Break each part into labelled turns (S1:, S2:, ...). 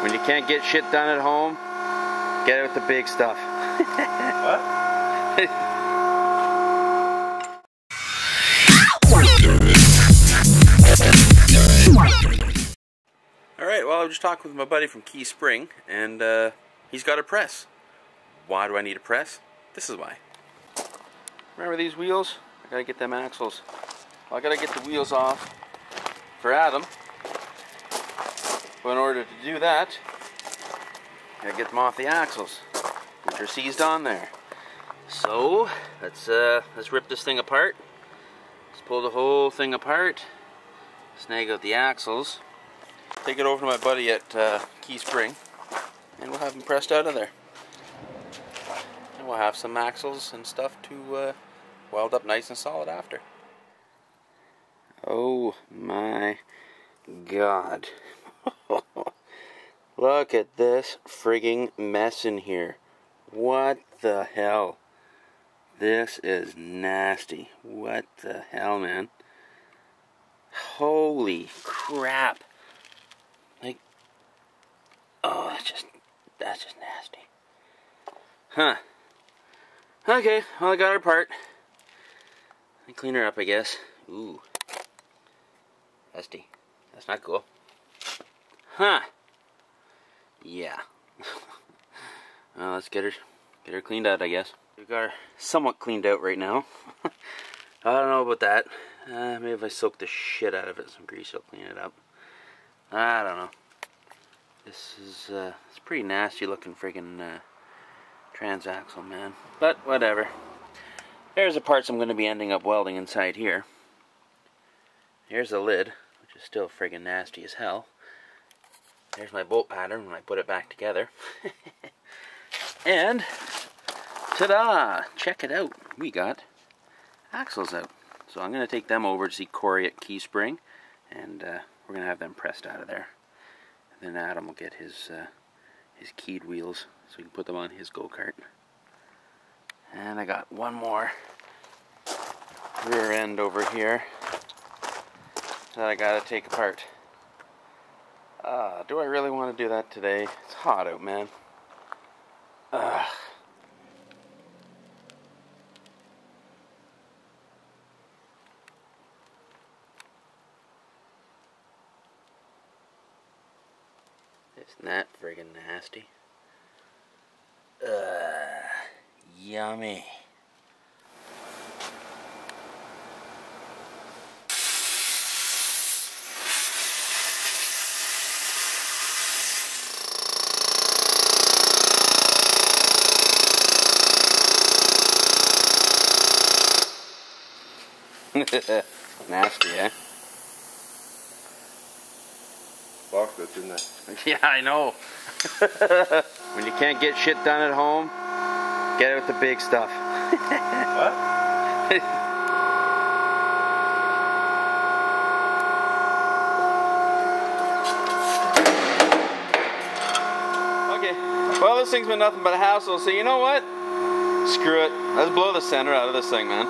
S1: When you can't get shit done at home, get out the big stuff.
S2: What?
S1: Alright, well I was just talking with my buddy from Key Spring, and he's got a press. Why do I need a press? This is why. Remember these wheels? I gotta get them axles. Well, I gotta get the wheels off for Adam. But in order to do that, I gotta get them off the axles, which are seized on there. So let's rip this thing apart. Let's pull the whole thing apart. Snag out the axles. Take it over to my buddy at Key Spring, and we'll have them pressed out of there. And we'll have some axles and stuff to weld up nice and solid after. Oh my God. Look at this frigging mess in here. What the hell? This is nasty. What the hell, man? Holy crap. Like, oh, that's just nasty. Huh. Okay, well I got her apart. I clean her up, I guess. Ooh. Dusty. That's not cool. Huh. Yeah. Well, let's get her cleaned out, I guess. We got her somewhat cleaned out right now. I don't know about that. Maybe if I soak the shit out of it, some grease will clean it up. I don't know. This is it's pretty nasty looking friggin' transaxle, man. But whatever. There's the parts I'm going to be ending up welding inside here. Here's the lid, which is still friggin' nasty as hell. There's my bolt pattern when I put it back together. And ta-da! Check it out. We got axles out. So I'm going to take them over to see Cory at Key Spring, and we're going to have them pressed out of there. And then Adam will get his keyed wheels so he can put them on his go-kart. And I got one more rear end over here that I got to take apart. Do I really want to do that today? It's hot out, man. Isn't that friggin' nasty? Yummy. Nasty, eh?
S2: Box it, didn't it?
S1: Yeah, I know. When you can't get shit done at home, get out the big stuff.
S2: What?
S1: Okay, well this thing's been nothing but a hassle, so you know what? Screw it. Let's blow the center out of this thing, man.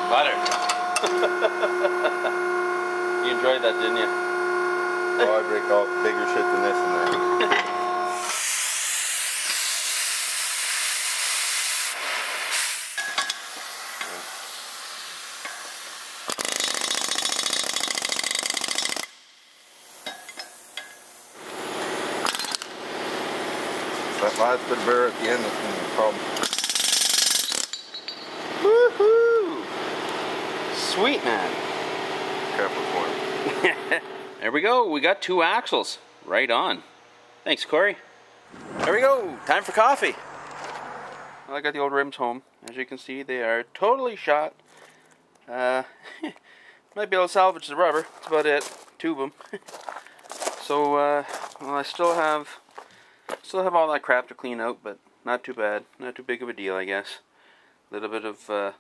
S1: Butter. You enjoyed that, didn't you?
S2: Oh, I break off bigger shit than this in there. That last bit of air at the end is going to be a problem.
S1: Woohoo! Sweet, man.
S2: Careful for it.
S1: There we go. We got 2 axles. Right on. Thanks, Cory. There we go. Time for coffee. Well, I got the old rims home. As you can see, they are totally shot. Might be able to salvage the rubber. That's about it. 2 of them. So, well, I still have all that crap to clean out, but not too bad. Not too big of a deal, I guess. A little bit of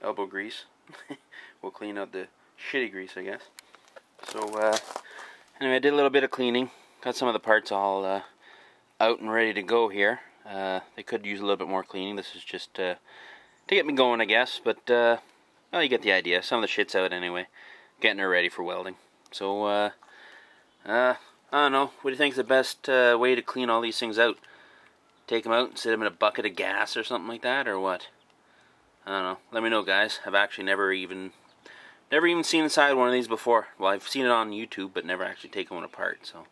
S1: elbow grease. We'll clean out the shitty grease, I guess. So, anyway, I did a little bit of cleaning. Got some of the parts all out and ready to go here. They could use a little bit more cleaning. This is just to get me going, I guess. But well, you get the idea. Some of the shit's out anyway, getting her ready for welding. So I don't know. What do you think is the best way to clean all these things out? Take them out and sit them in a bucket of gas or something like that, or what? I don't know. Let me know, guys. I've actually never even seen inside one of these before. Well, I've seen it on YouTube, but never actually taken one apart. So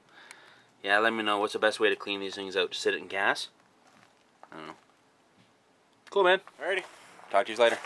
S1: yeah, let me know what's the best way to clean these things out. Just sit it in gas? I don't know. Cool, man. Alrighty. Talk to you later.